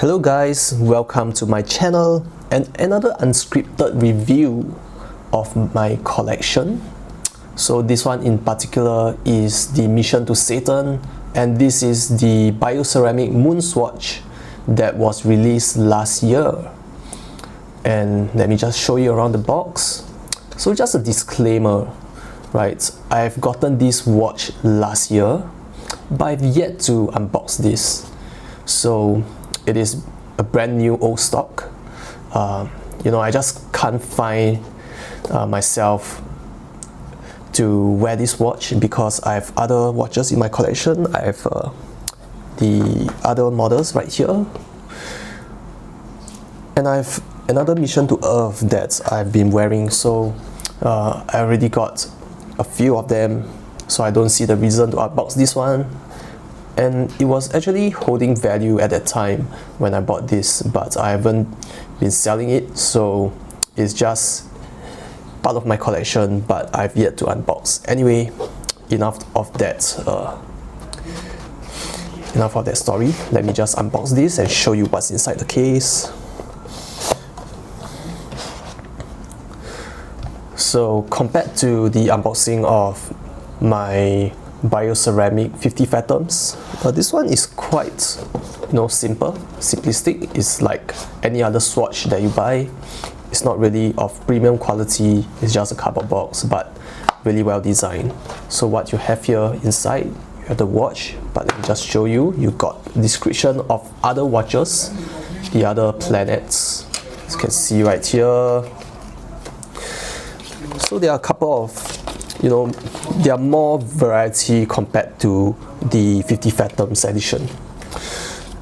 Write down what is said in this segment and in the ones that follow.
Hello guys, welcome to my channel and another unscripted review of my collection. So this one in particular is the mission to Saturn, and this is the bioceramic MoonSwatch that was released last year. And let me just show you around the box. So just a disclaimer, right? I've gotten this watch last year, but I've yet to unbox this. So it is a brand new old stock. I just can't find myself to wear this watch because I have other watches in my collection. I have the other models right here, and I have another mission to Earth that I've been wearing. So I already got a few of them, so I don't see the reason to unbox this one. And it was actually holding value at that time when I bought this, but I haven't been selling it, so it's just part of my collection, but I've yet to unbox. Anyway, enough of that story. Let me just unbox this and show you what's inside the case. So compared to the unboxing of my bioceramic 50 Fathoms, this one is quite simple, simplistic. It's like any other swatch that you buy. It's not really of premium quality, it's just a cardboard box, but really well designed. So what you have here inside, you have the watch, but let me just show you. You got description of other watches, the other planets, as you can see right here. So there are a couple of there are more variety compared to the 50 Fathoms edition.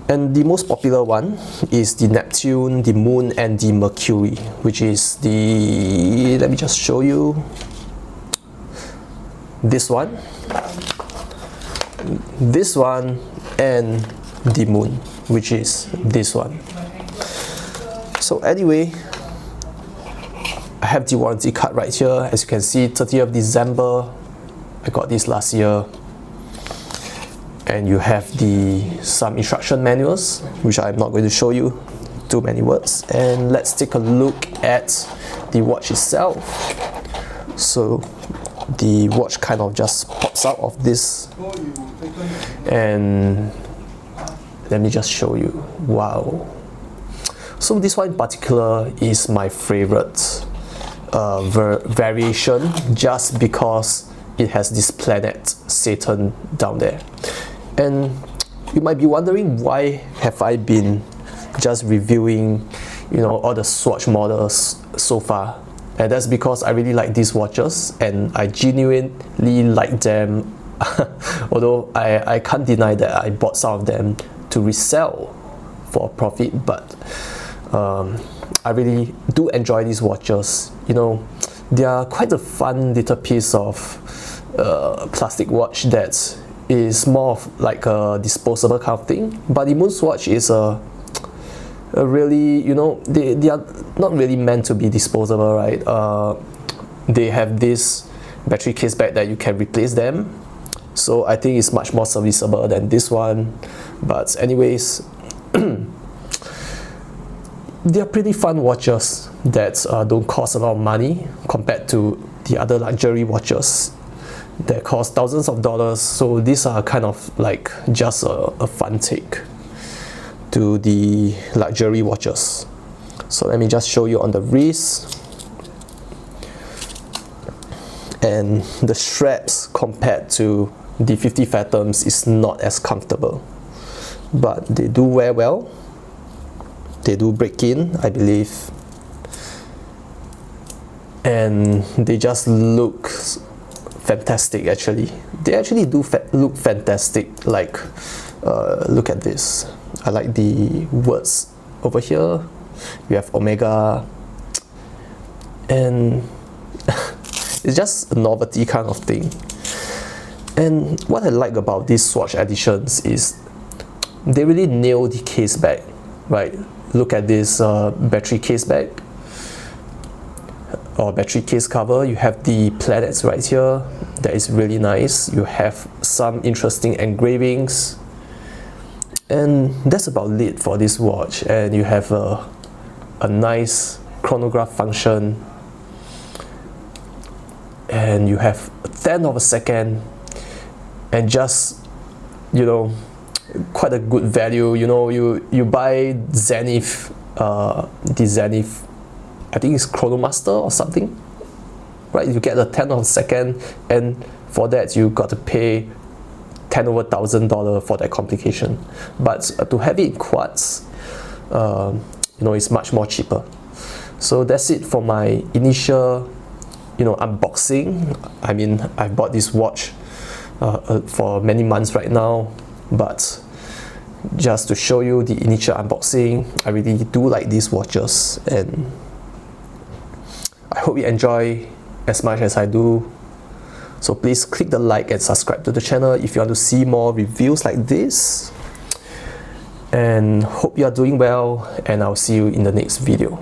And the most popular one is the Neptune, the Moon, and the Mercury, which is the, let me just show you, this one, and the Moon, which is this one. So anyway, I have the warranty card right here. As you can see, 30th of December, I got this last year. And you have some instruction manuals, which I'm not going to show you, too many words. And let's take a look at the watch itself. So the watch kind of just pops out of this, and let me just show you. Wow. So this one in particular is my favorite variation, just because it has this planet Saturn down there. And you might be wondering, why have I been just reviewing all the Swatch models so far? And that's because I really like these watches and I genuinely like them. Although I can't deny that I bought some of them to resell for a profit, but I really do enjoy these watches. They are quite a fun little piece of plastic watch that is more of like a disposable kind of thing. But the MoonSwatch is a really, they are not really meant to be disposable, right? They have this battery case back that you can replace them. So I think it's much more serviceable than this one. But anyways, they are pretty fun watches that don't cost a lot of money compared to the other luxury watches that cost thousands of dollars. So these are kind of like just a fun take to the luxury watches. So let me just show you on the wrist. And the straps compared to the 50 Fathoms is not as comfortable, but they do wear well. They do break in, I believe, and they just look fantastic. Actually, they actually do look fantastic. Like, look at this. I like the words over here. You have Omega, and it's just a novelty kind of thing. And what I like about these Swatch editions is they really nail the case back, right? Look at this battery case back, or battery case cover. You have the planets right here. That is really nice. You have some interesting engravings. And that's about it for this watch. And you have a nice chronograph function, and you have a tenth of a second, and just, you know, quite a good value. You know, you buy Zenith, the Zenith, I think it's Chronomaster or something, right? You get a tenth of a second, and for that you got to pay $10,000 for that complication. But to have it in quartz, you know, it's much more cheaper. So that's it for my initial, you know, unboxing. I mean, I bought this watch for many months right now, but just to show you the initial unboxing, I really do like these watches, and I hope you enjoy as much as I do. So please click the like and subscribe to the channel if you want to see more reviews like this. And hope you are doing well, and I'll see you in the next video.